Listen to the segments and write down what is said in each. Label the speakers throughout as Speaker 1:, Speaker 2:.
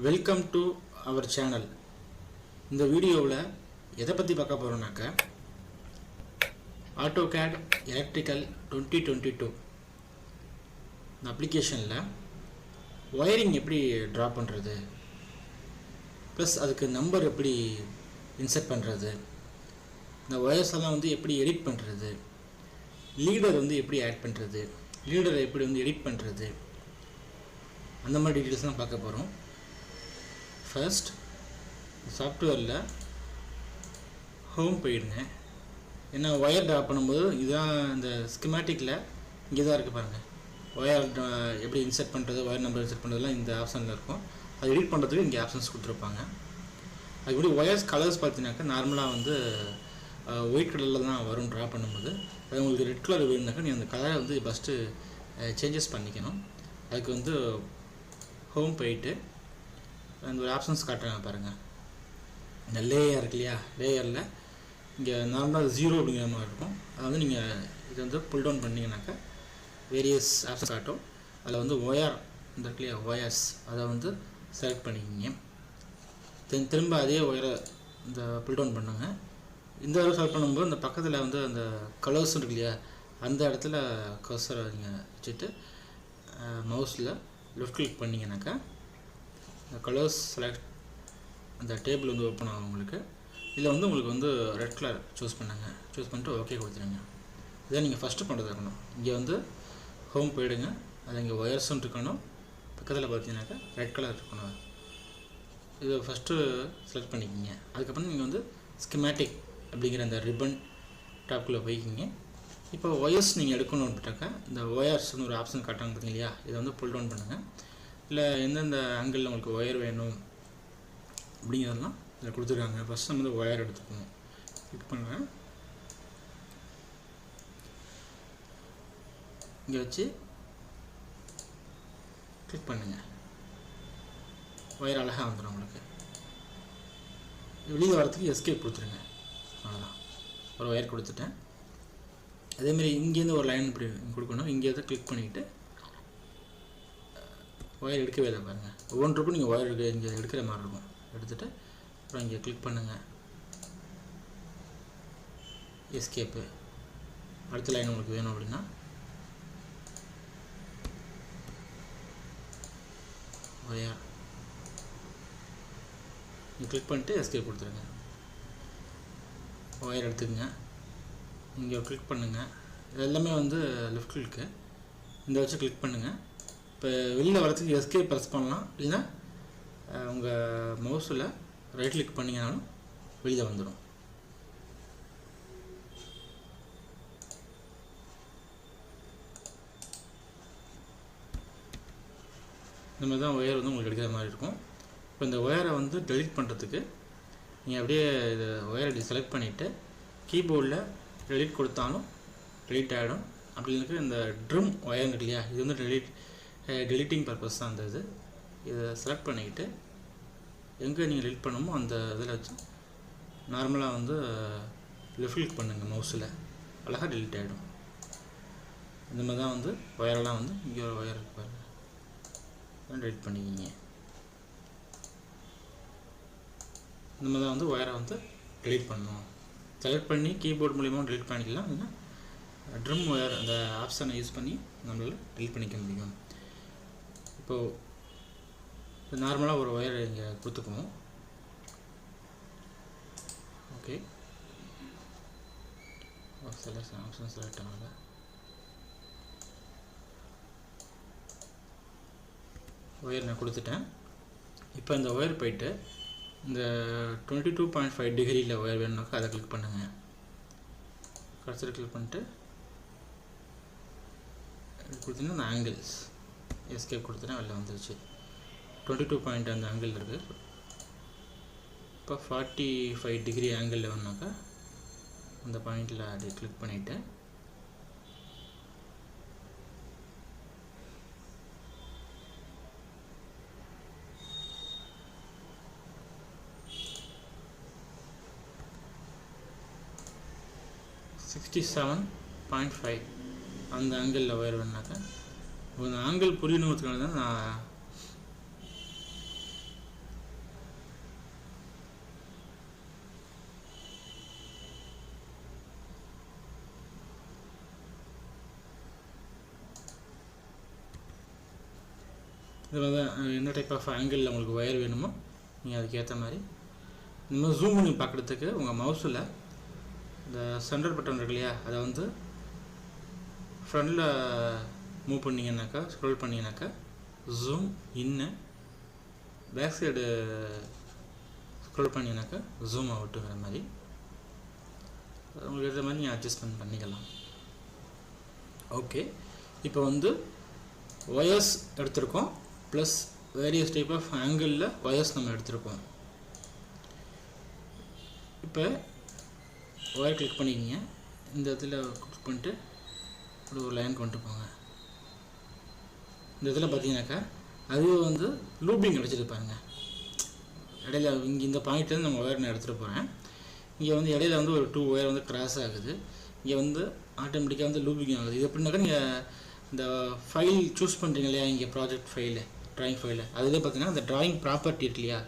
Speaker 1: Welcome to our channel. இந்த வீடியோவில் எதை பற்றி பார்க்க போகிறோம்னாக்க AutoCAD எலக்ட்ரிக்கல் 2022 இந்த அப்ளிகேஷனில் ஒயரிங் எப்படி ட்ரா பண்ணுறது, ப்ளஸ் அதுக்கு நம்பர் எப்படி இன்சர்ட் பண்ணுறது, இந்த ஒயர்ஸ் எல்லாம் எப்படி எடிட் பண்ணுறது, லீடர் எப்படி ஆட் பண்ணுறது, லீடரை எப்படி எடிட் பண்ணுறது, அந்த மாதிரி டீட்டெயில்ஸ் தான் பார்க்க போகிறோம். ஃபர்ஸ்ட் சாஃப்ட்வேரில் ஹோம் போயிடுங்க. ஏன்னா ஒயர் ட்ரா பண்ணும்போது இதுதான் இந்த ஸ்கிமேட்டிக்கில் இங்கே தான் இருக்குது பாருங்கள். ஒயர் எப்படி இன்சர்ட் பண்ணுறது, ஒயர் நம்பர் இன்சர்ட் பண்ணுறதுலாம் இந்த ஆப்ஷனில் இருக்கும். அது எடிட் பண்ணுறதுக்கு இங்கே ஆப்ஷன்ஸ் கொடுத்துருப்பாங்க. அதுபடி ஒயர்ஸ் கலர்ஸ் பார்த்தீங்கன்னாக்கா நார்மலாக ஒயிட் கலரில் தான் வரும் ட்ரா பண்ணும்போது. அது உங்களுக்கு ரெட் கலர் வேணுனாக்கா நீ அந்த கலரை ஃபஸ்ட்டு சேஞ்சஸ் பண்ணிக்கணும். அதுக்கு ஹோம் போயிட்டு அந்த ஒரு ஆப்ஷன்ஸ் காட்டுறாங்க பாருங்கள். இந்த லேயர் இருக்கு இல்லையா, லேயரில் இங்கே நார்மலாக 0 அப்படிங்கிற மாதிரி இருக்கும். அதை நீங்கள் இது புல் டவுன் பண்ணிங்கனாக்கா வேரியஸ் ஆப்ஷன்ஸ் காட்டும். அதில் ஒயர் இந்த இருக்கு இல்லையா, ஒயர்ஸ் அதை செலக்ட் பண்ணிக்கிங்க. திரும்ப அதே ஒயரை இந்த புல் டவுன் பண்ணுங்க. இந்த அளவு செலக்ட் பண்ணும்போது இந்த பக்கத்தில் அந்த கலர்ஸ் இருக்கு இல்லையா, அந்த இடத்துல கர்சரை நீங்கள் வச்சுட்டு மவுஸில் லெஃப்ட் கிளிக் பண்ணிங்கனாக்கா இந்த கலர்ஸ் செலக்ட் அந்த டேபிள் ஓப்பன் ஆகும் உங்களுக்கு. இதில் உங்களுக்கு ரெட் கலர் சூஸ் பண்ணுங்க. சூஸ் பண்ணிட்டு ஓகே கொடுத்துருங்க. இதை நீங்கள் ஃபஸ்ட்டு பண்ணுறது இருக்கணும். இங்கே ஹோம் போயிடுங்க. அது இங்கே ஒயர்ஸும் இருக்கணும். பக்கத்தில் பார்த்தீங்கன்னாக்கா ரெட் கலர் இருக்கணும். இதை ஃபஸ்ட்டு செலக்ட் பண்ணிக்கிங்க. அதுக்கப்புறம் நீங்கள் ஸ்கிமேட்டிக் அப்படிங்கிற அந்த ரிப்பன் டாப்குள்ளே போய்க்கிங்க. இப்போ ஒயர்ஸ் நீங்கள் எடுக்கணும்னுட்டாக்கா இந்த ஒயர்ஸ்னு ஒரு ஆப்ஷன் காட்டுறாங்க பார்த்தீங்க இல்லையா, இதை புல் டவுன் பண்ணுங்கள். இல்லை எந்தெந்த ஆங்கிளில் உங்களுக்கு ஒயர் வேணும் அப்படிங்கிறதெல்லாம் இதில் கொடுத்துருக்காங்க. ஃபஸ்ட் நம்ம ஒயர் எடுத்துக்கணும். கிளிக் பண்ணுறேன். இங்கே வச்சு கிளிக் பண்ணுங்கள். ஒயர் அழகாக வந்துடும் உங்களுக்கு. வெளியே வரத்துக்கு எஸ்கேப் கொடுத்துருங்க. அவ்வளோதான், ஒரு ஒயர் கொடுத்துட்டேன். அதேமாரி இங்கேருந்து ஒரு லைன் இப்படி கொடுக்கணும். இங்கேருந்து கிளிக் பண்ணிக்கிட்டு ஒயர் எடுக்கவே இல்லை பாருங்கள். ஒவ்வொன்றுக்கும் நீங்கள் ஒயர் இங்கே எடுக்கிற மாதிரி இருக்கும். எடுத்துகிட்டு அப்புறம் இங்கே கிளிக் பண்ணுங்கள். எஸ்கேப்பு. அடுத்த லைன் உங்களுக்கு வேணும் அப்படின்னா ஒயர் நீங்கள் கிளிக் பண்ணிட்டு எஸ்கேப் கொடுத்துருங்க. ஒயர் எடுத்துக்கங்க. இங்கே கிளிக் பண்ணுங்கள். இது எல்லாமே லெஃப்ட் கிளிக்கு. இந்த வச்சு கிளிக் பண்ணுங்கள். இப்போ வெளியில் வரத்துக்கு எஸ்கேப் ப்ரெஸ் பண்ணலாம். இல்லைன்னா உங்கள் மவுஸில் ரைட் கிளிக் பண்ணிங்கனாலும் வெளியில் வந்துடும். இந்த மாதிரி தான் ஒயர் உங்களுக்கு எடுக்கிற மாதிரி இருக்கும். இப்போ இந்த ஒயரை டெலீட் பண்ணுறதுக்கு நீங்கள் அப்படியே இது ஒயரை செலக்ட் பண்ணிவிட்டு கீபோர்டில் டெலீட் கொடுத்தாலும் டெலீட் ஆகிடும். அப்படி இருக்கு இந்த ட்ரிம் ஒயர் இருக்கு இல்லையா, இது டெலிட்டிங் பர்பஸ் தான். அந்த இதை செலக்ட் பண்ணிக்கிட்டு எங்கே நீங்கள் டெலிட் பண்ணணுமோ அந்த இதில் வச்சு நார்மலாக லெஃப்ட் கிளிக் பண்ணுங்கள் மவுஸில். அழகாக டெலிட் ஆகிடும். இந்த மாதிரி தான் ஒயரெல்லாம் இங்கே ஒரு ஒயர் இருக்கு பாருங்கள், டெலிட் பண்ணிக்கிங்க. இந்த மாதிரி தான் ஒயரை டெலிட் பண்ணணும். செலக்ட் பண்ணி கீபோர்டு மூலியமாக டெலிட் பண்ணிக்கலாம். இல்லைன்னா ட்ரிம் ஒயர் அந்த ஆப்ஷனை யூஸ் பண்ணி நம்மளால் டெலிட் பண்ணிக்க முடியும். இப்போது நார்மலாக ஒரு ஒயர் இங்கே கொடுத்துக்குவோம். ஓகே, ஆப்ஷன் செலக்ட் ஆகல. ஒயர் நான் கொடுத்துட்டேன். இப்போ இந்த ஒயர் போயிட்டு இந்த 22.5 டிகிரியில் ஒயர் வேணும்னாக்கா அதை கிளிக் பண்ணுங்கள். கடைசியில் கிளிக் பண்ணிட்டு கொடுத்தீங்கன்னா அந்த ஆங்கிள்ஸ் எஸ்கேப் கொடுத்தேன்னா வெளில வந்துருச்சு. 22 அந்த ஆங்கிள் இருக்குது. இப்போ 45 டிகிரி ஆங்கிளில் வேணுனாக்கா அந்த பாயிண்டில் அப்படி கிளிக் பண்ணிவிட்டு $67.5 அந்த ஆங்கிளில் ஒயர் வேணுனாக்கா அந்த ஆங்கிள் புரியணுங்கிறதுக்காக தான் நான் இது வந்து என்ன டைப் ஆஃப் ஆங்கிளில் உங்களுக்கு ஒயர் வேணுமோ நீங்கள் அதுக்கேற்ற மாதிரி இந்த மாதிரி ஜூம் பண்ணி பார்க்குறதுக்கு உங்கள் மவுஸில் இந்த சென்டர் பட்டன் இருக்கு இல்லையா, அதை வந்து ஃப்ரண்டில் மூவ் பண்ணிங்கனாக்கா, ஸ்க்ரோல் பண்ணிங்கனாக்கா ஜூம் இன்னு, பேக் சைடு ஸ்க்ரோல் பண்ணிங்கனாக்கா ஜூம் அவுட்டுங்கிற மாதிரி உங்களுக்கு ஏற்ற மாதிரி நீங்கள் அட்ஜஸ்ட்மெண்ட் பண்ணிக்கலாம். ஓகே, இப்போ வந்து ஒயர்ஸ் எடுத்திருக்கோம், ப்ளஸ் வேரியஸ் டைப் ஆஃப் ஆங்கிளில் ஒயர்ஸ் நம்ம எடுத்திருக்கோம். இப்போ ஒயர் கிளிக் பண்ணிக்கிங்க, இந்த இடத்துல கிளிக் பண்ணிட்டு ஒரு லைன் கொண்டு போங்க. இந்த இடத்துல பார்த்தீங்கன்னாக்கா அதுவே வந்து லூப்பிங் கிடச்சிருப்பாருங்க. இடையில இங்கே இந்த பாயிண்ட்லேருந்து நம்ம ஒயர் நான் எடுத்துகிட்டு போகிறேன். இங்கே வந்து இடையில வந்து ஒரு 2 ஒயர் வந்து கிராஸ் ஆகுது. இங்கே வந்து ஆட்டோமேட்டிக்காக வந்து லூப்பிங் ஆகுது. இது எப்படின்னாக்கா நீங்கள் இந்த ஃபைல் சூஸ் பண்ணுறீங்க இல்லையா, இங்கே ப்ராஜெக்ட் ஃபைலு, ட்ராயிங் ஃபைலு, அதிலே பார்த்தீங்கன்னா இந்த ட்ராயிங் ப்ராப்பர்ட்டி இருக்கு இல்லையா,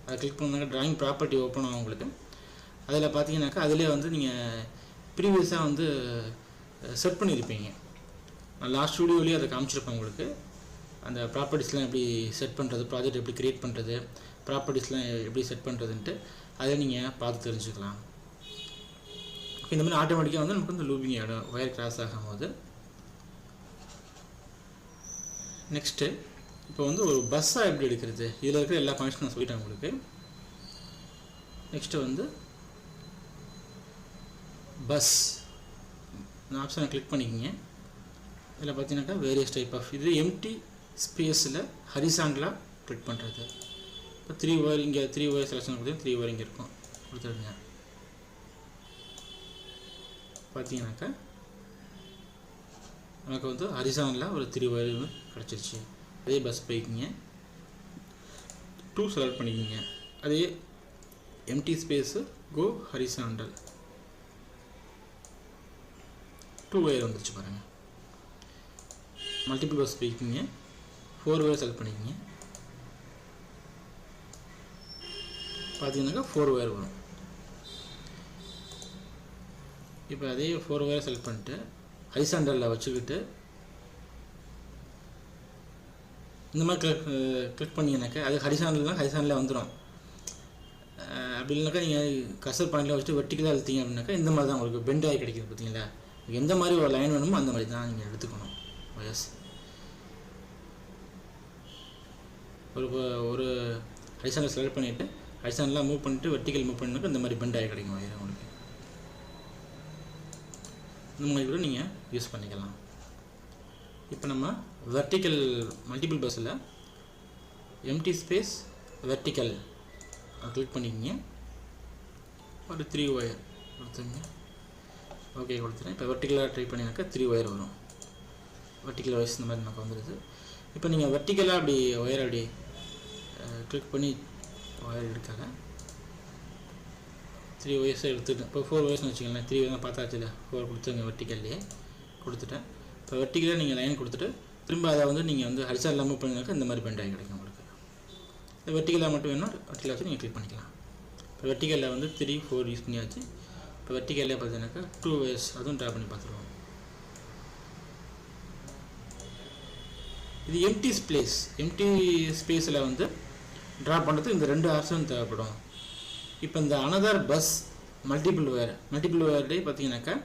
Speaker 1: அதை கிளிக் பண்ணாக்கா ட்ராயிங் ப்ராப்பர்ட்டி ஓப்பன் ஆகும் உங்களுக்கு. அதில் பார்த்தீங்கன்னாக்கா அதிலே வந்து நீங்கள் ப்ரீவியஸாக வந்து செட் பண்ணியிருப்பீங்க. நான் லாஸ்ட் வீடியோலேயே அதை காமிச்சிருப்பேன் உங்களுக்கு. அந்த ப்ராப்பர்ட்டிஸ்லாம் எப்படி செட் பண்ணுறது, ப்ராஜெக்ட் எப்படி க்ரியேட் பண்ணுறது, ப்ராப்பர்ட்டிஸ்லாம் எப்படி செட் பண்ணுறதுன்ட்டு அதை நீங்கள் பார்த்து தெரிஞ்சுக்கலாம். இந்த மாதிரி ஆட்டோமேட்டிக்காக வந்து நமக்கு வந்து லூப்பிங் ஆகிடும் ஒயர் கிராஸ் ஆகும்போது. நெக்ஸ்ட்டு இப்போ வந்து ஒரு பஸ்ஸாக எப்படி எடுக்கிறது, இதில் இருக்கிற எல்லா பாயிண்ட்ஸும் நான் சொல்லிட்டேன் உங்களுக்கு. நெக்ஸ்ட்டு வந்து பஸ் இந்த ஆப்ஷனை கிளிக் பண்ணிக்கிங்க. இதில் பார்த்தீங்கன்னாக்கா வேரியஸ் டைப் ஆஃப் இது எம்டி ஸ்பேஸில் ஹரிசாண்டலாக கிளிக் பண்ணுறது. இப்போ 3 ஒயர் இங்கே 3 ஒயர் செலக்ஷன் கொடுத்து 3 ஒயர் இங்கே இருக்கும் கொடுத்துருங்க. பார்த்தீங்கன்னாக்கா நமக்கு வந்து ஹரிசாண்டலாக ஒரு 3 ஒயர் கிடச்சிருச்சு. அதே பஸ் போய்க்கிங்க, 2 செலக்ட் பண்ணிக்கிங்க. அதே எம்டி ஸ்பேஸு கோ ஹரிசாண்டல் 2 ஒயர் வந்துருச்சு பாருங்கள். மல்டிபிள் பஸ் போய்க்கிங்க, 4 ஒயர் செலக்ட் பண்ணிக்கிங்க. பார்த்தீங்கன்னாக்கா 4 ஒயர் வரும். இப்போ அதே 4 ஒயர் செலக்ட் பண்ணிட்டு ஹரிசாண்டலில் வச்சுக்கிட்டு இந்த மாதிரி கிளிக் பண்ணிங்கனாக்கா அது ஹரிசாண்டலில் வந்துடும். அப்படி இல்லைனாக்கா நீங்கள் கர்சர் பாயிண்டில் வச்சுட்டு வெர்டிக்கலாக இழுத்தீங்க அப்படின்னாக்கா இந்த மாதிரி தான் உங்களுக்கு பெண்ட் ஆகி கிடைக்கிது. பார்த்தீங்களா, எந்த மாதிரி ஒரு லைன் வேணுமோ அந்த மாதிரி தான் நீங்கள் எடுத்துக்கணும் ஒயர்ஸ். ஒரு ஹரிசாண்டல் செலக்ட் பண்ணிவிட்டு ஹரிசாண்டலாக மூவ் பண்ணிவிட்டு வெர்டிக்கல் மூவ் பண்ணினாக்கா இந்த மாதிரி பெண்ட் ஆகி கிடைக்கும் ஒயர் உங்களுக்கு. இந்த மாதிரி கூட நீங்கள் யூஸ் பண்ணிக்கலாம். இப்போ நம்ம வெர்டிக்கல் மல்டிபிள் பஸ்ஸில் எம்டி ஸ்பேஸ் வெர்டிக்கல் கிளிக் பண்ணிக்கிங்க. ஒரு 3 ஒயர் கொடுத்துருங்க. ஓகே கொடுத்துறேன். இப்போ வெர்டிக்கலாக ட்ரை பண்ணினாக்கா 3 ஒயர் வரும். வெர்டிக்கல் ஒயர்ஸ் இந்த மாதிரி நமக்கு வந்துடுது. இப்போ நீங்கள் வெர்டிக்கலாக அப்படி ஒயர் அப்படி கிளிக் பண்ணி ஒயர் எடுக்கலை, 3 ஒயர்ஸை எடுத்துட்டேன். இப்போ 4 ஒயர்ஸ்னு வச்சுக்கோங்களேன். 3 ஒயர் பார்த்தாச்சு இல்லை, 4 கொடுத்துருங்க. வெர்டிக்கல்லையே கொடுத்துட்டேன். இப்போ வெர்டிக்கலாக நீங்கள் லைன் கொடுத்துட்டு திரும்ப அதை வந்து நீங்கள் வந்து ஹரிசாண்டலாக மூவ் பண்ணினாக்கா இந்த மாதிரி பெண்ட் ஆகி கிடைக்கும் உங்களுக்கு. இந்த வெர்டிக்கலாக மட்டும் வேணும்னா வெர்டிக்கலாக வச்சு நீங்கள் கிளிக் பண்ணிக்கலாம். இப்போ வெர்டிக்கலில் வந்து 3, 4 யூஸ் பண்ணியாச்சு. இப்போ வெர்டிக்கல்லே பார்த்தீங்கன்னாக்கா 2 ஒயர்ஸ் அதுவும் ட்ரா பண்ணி பார்த்துருவோம். இது எம்டி ஸ்பேஸில் வந்து ட்ரா பண்ணுறதுக்கு இந்த 2 ஆப்ஷன் தேவைப்படும். இப்போ இந்த அனதர் பஸ் மல்டிபிள் ஒயர்டே பார்த்தீங்கன்னாக்கா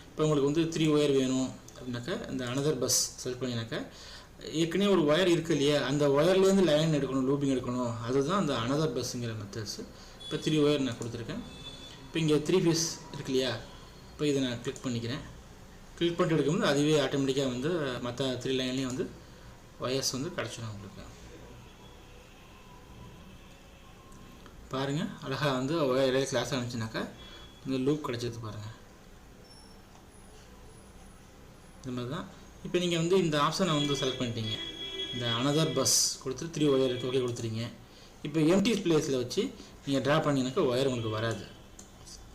Speaker 1: இப்போ உங்களுக்கு வந்து 3 ஒயர் வேணும் அப்படின்னாக்கா இந்த அனதர் பஸ் செலக்ட் பண்ணிங்கனாக்கா ஏற்கனவே ஒரு ஒயர் இருக்குது இல்லையா, அந்த ஒயர்லேருந்து லைன் எடுக்கணும், லூப்பிங் எடுக்கணும், அதுதான் அந்த அனதர் பஸ்ஸுங்கிற மெத்தட்ஸு. இப்போ 3 ஒயர் நான் கொடுத்துருக்கேன். இப்போ இங்கே 3 பீஸ் இருக்கு இல்லையா, இப்போ இதை நான் கிளிக் பண்ணிக்கிறேன். கிளிக் பண்ணிட்டு எடுக்கும்போது அதுவே ஆட்டோமேட்டிக்காக வந்து மற்ற 3 லைன்லேயும் வந்து ஒயர்ஸ் வந்து கிடச்சிடும் உங்களுக்கு. பாருங்கள், அழகாக வந்து ஒயர் கிளாஸ் ஆரம்பிச்சுனாக்கா இந்த லூப் கிடச்சது பாருங்கள். இந்த மாதிரி தான். இப்போ நீங்கள் வந்து இந்த ஆப்ஷனை வந்து செலக்ட் பண்ணிட்டீங்க. இந்த அனதர் பஸ் கொடுத்துட்டு 3 ஒயர் ஓகே கொடுத்துறீங்க. இப்போ எம்டி பிளேஸில் வச்சு நீங்கள் ட்ரா பண்ணிங்கனாக்கா ஒயர் உங்களுக்கு வராது.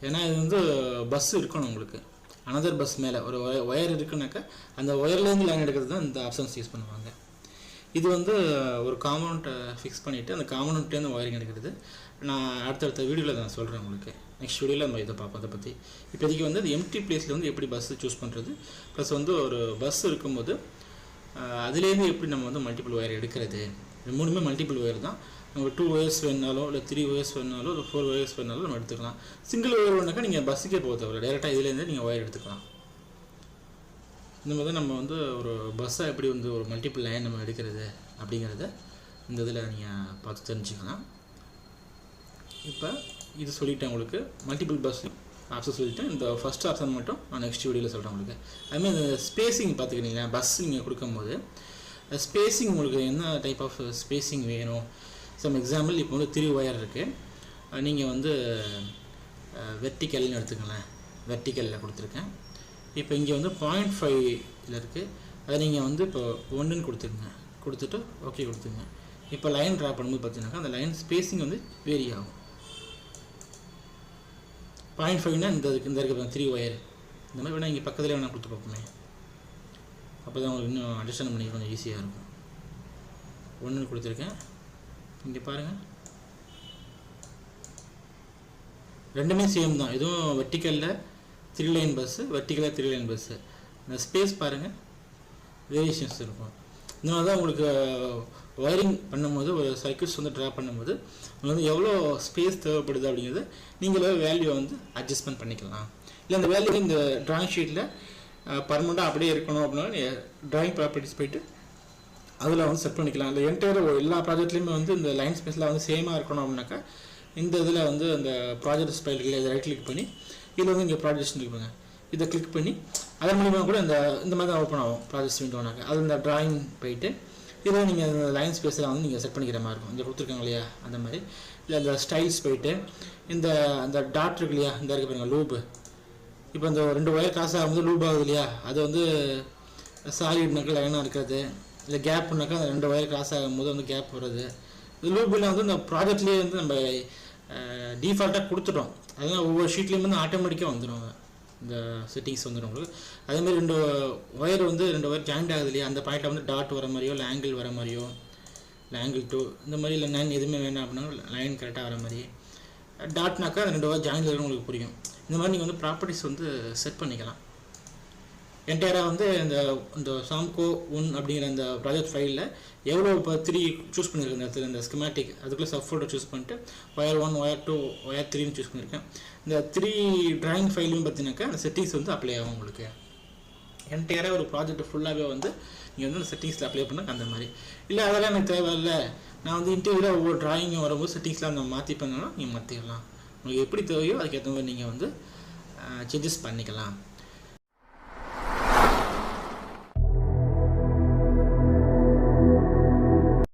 Speaker 1: ஏன்னா இது வந்து பஸ் இருக்கணும் உங்களுக்கு. அனதர் பஸ் மேலே ஒரு ஒயர் இருக்குனாக்கா அந்த ஒயர்லேருந்து லைன் எடுக்கிறது தான் இந்த ஆப்ஷன்ஸ் யூஸ் பண்ணுவாங்க. இது வந்து ஒரு காம்பனண்ட்டை ஃபிக்ஸ் பண்ணிவிட்டு அந்த காம்பனண்ட்லேருந்து ஒயரிங் எடுக்கிறது நான் அடுத்தடுத்த வீடியோவில் நான் சொல்கிறேன் உங்களுக்கு. நெக்ஸ்ட் வீடியோவில் நம்ம இதை பார்ப்போம். அதை பற்றி இப்போதைக்கு வந்து அது எம்டி பிளேஸில் வந்து எப்படி பஸ்ஸு சூஸ் பண்ணுறது, ப்ளஸ் வந்து ஒரு பஸ் இருக்கும்போது அதுலேருந்து எப்படி நம்ம வந்து மல்டிபிள் ஒயர் எடுக்கிறது இது மூணுமே மல்டிபிள் ஒயர் தான். நம்ம 2 ஒயர்ஸ் வேணாலோ இல்லை 3 ஒயர்ஸ் வேணாலோ இல்லை 4 ஒயர்ஸ் வேணாலும் நம்ம எடுத்துக்கலாம். சிங்கிள் ஒயர் வேணாக்கா நீங்கள் பஸ்ஸுக்கே போக தேவையில்ல, டேரெக்டாக இதுலேருந்து நீங்கள் ஒயர் எடுத்துக்கலாம். இந்த மாதிரி தான் நம்ம வந்து ஒரு பஸ்ஸை எப்படி வந்து ஒரு மல்டிபிள் லைன் நம்ம எடுக்கிறது அப்படிங்கிறத இந்த இதில் நீங்கள் பார்த்து தெரிஞ்சுக்கலாம். இப்போ இது சொல்லிவிட்டேன் உங்களுக்கு, மல்டிபிள் பஸ் ஆப்ஷன் சொல்லிவிட்டேன். இந்த ஃபஸ்ட் ஆப்ஷன் மட்டும் நான் நெக்ஸ்ட் வீடியோவில் சொல்கிறேன் உங்களுக்கு. அதுமாதிரி இந்த ஸ்பேஸிங் பார்த்துக்கிட்டீங்களா, பஸ் நீங்கள் கொடுக்கும்போது ஸ்பேஸிங் உங்களுக்கு என்ன டைப் ஆஃப் ஸ்பேஸிங் வேணும். சம் எக்ஸாம்பிள் இப்போ வந்து 3 ஒயர் இருக்குது, நீங்கள் வந்து வெர்டிக்கல்னு எடுத்துக்கலாம், வெர்டிக்கலில் கொடுத்துருக்கேன். இப்போ இங்கே வந்து 0.5 இருக்குது, அதை நீங்கள் வந்து இப்போ 1ன்னு கொடுத்துட்டு ஓகே கொடுத்துருங்க. இப்போ லைன் ட்ரா பண்ணும்போது பார்த்தீங்கன்னாக்கா அந்த லைன் ஸ்பேஸிங் வந்து வேரி ஆகும். 0.5னா இந்த இருக்க 3 ஒயர் இந்த மாதிரி வேணால் இங்கே பக்கத்தில் வேணால் கொடுத்து பார்ப்போமே, அப்போ தான் உங்களுக்கு இன்னும் அண்டர்ஸ்டாண்ட் பண்ணி கொஞ்சம் ஈஸியாக இருக்கும். 1ன்னு கொடுத்துருக்கேன். இங்கே பாருங்கள், ரெண்டுமே சேம் தான். இதுவும் வெர்டிக்கலில் 3 லைன் பஸ்ஸு, வெர்டிக்கலில் 3 லைன் பஸ்ஸு. இந்த ஸ்பேஸ் பாருங்கள், வேரியேஷன்ஸ் இருக்கும். இந்த மாதிரி தான் உங்களுக்கு ஒயரிங் பண்ணும்போது ஒரு சர்க்யூட்ஸ் வந்து ட்ரா பண்ணும்போது உங்களுக்கு வந்து எவ்வளோ ஸ்பேஸ் தேவைப்படுது அப்படிங்கிறது நீங்களே வேல்யூவை வந்து அட்ஜஸ்ட்மெண்ட் பண்ணிக்கலாம். இல்லை அந்த வேல்யூ இந்த ட்ராயிங் ஷீட்டில் பர்மனெண்ட்டாக அப்படியே இருக்கணும் அப்படின்னா ட்ராயிங் ப்ராப்பர்ட்டிஸ் போய்ட்டு அதில் வந்து செட் பண்ணிக்கலாம். அந்த என்டையர் எல்லா ப்ராஜெக்ட்லேயுமே வந்து இந்த லைன் ஸ்பேஸில் வந்து சேமாக இருக்கணும் அப்படின்னாக்கா இந்த இதில் வந்து அந்த ப்ராஜெக்ட் ஸ்பைலில் இதை ரைட் கிளிக் பண்ணி இதில் வந்து இங்கே ப்ராஜெக்ட்ஸ் இருப்பாங்க, இதை கிளிக் பண்ணி அதன் மூலிமா கூட இந்த மாதிரி தான் ஓப்பன் ஆகும் ப்ராஜெக்ட்ஸ் விண்டோனாக்க. அது இந்த ட்ராயிங் போயிட்டு இதில் நீங்கள் அந்த லைன் ஸ்பேஸில் வந்து நீங்கள் செட் பண்ணிக்கிற மாதிரி இருக்கும். இங்கே கொடுத்துருக்காங்க இல்லையா அந்த மாதிரி. இல்லை அந்த ஸ்டைல்ஸ் போயிட்டு அந்த டாட் இருக்கு இல்லையா, இந்த இருக்க பாருங்கள் லூப்பு. இப்போ இந்த 2 ஒயர் கிராஸ் ஆகும்போது லூப் ஆகுது இல்லையா, அது வந்து சாலிட்னாக்கா லைனாக இருக்கிறது. இல்லை கேப்னாக்கா அந்த 2 ஒயர் கிராஸ் ஆகும்போது வந்து கேப் வருது. இது லூப்பில் வந்து இந்த ப்ராஜெக்ட்லேயே வந்து நம்ம டிஃபால்ட்டாக கொடுத்துட்டோம். அதனால் ஒவ்வொரு ஷீட்லேயும் வந்து ஆட்டோமேட்டிக்காக வந்துடும் இந்த செட்டிங்ஸ் வந்துடும் உங்களுக்கு. அதேமாதிரி 2 ஒயர் வந்து 2 ஒயர் ஜாயிண்ட் ஆகுது இல்லையா, அந்த பாயிண்டில் வந்து டாட் வர மாதிரியோ இல்லை ஆங்கிள் வர மாதிரியோ இல்லை ஆங்கிள் 2 இந்த மாதிரி இல்லை 9 எதுவுமே வேணாம் அப்படின்னா லைன் கரெக்டாக வர மாதிரி டாட்னாக்கா அந்த 2 ஒயர் ஜாயிண்ட் இருக்கிறது உங்களுக்கு புரியும். இந்த மாதிரி நீங்கள் வந்து ப்ராப்பர்ட்டிஸ் வந்து செட் பண்ணிக்கலாம். என்டையராக வந்து இந்த SAMCKO 1 அப்படிங்கிற அந்த ப்ராஜெக்ட் ஃபைலில் எவ்வளோ இப்போ 3 சூஸ் பண்ணியிருக்கேன் இந்த இடத்துல, இந்த ஸ்கிமேட்டிக் அதுக்குள்ளே சப் ஃபோல்டர் சூஸ் பண்ணிட்டு ஒயர் 1 ஒயர் 2 ஒயர் 3ன்னு சூஸ் பண்ணியிருக்கேன். இந்த 3 ட்ராயிங் ஃபைலையும் பார்த்தீங்கன்னாக்கா அந்த செட்டிங்ஸ் வந்து அப்ளை ஆகும் உங்களுக்கு. என்டையராக ஒரு ப்ராஜெக்ட் ஃபுல்லாகவே வந்து நீங்கள் வந்து அந்த செட்டிங்ஸில் அப்ளை பண்ணால் அந்த மாதிரி. இல்லை அதெல்லாம் எனக்கு தேவையில்லை, நான் வந்து இன்டர்வியூவில் ஒவ்வொரு ட்ராயிங்கும் வரும்போது செட்டிங்ஸ்லாம் நம்ம மாற்றி பண்ணலாம், நீங்கள் மாற்றிக்கலாம். உங்களுக்கு எப்படி தேவையோ அதுக்கேற்ற மாதிரி நீங்கள் வந்து சேஞ்சஸ் பண்ணிக்கலாம்.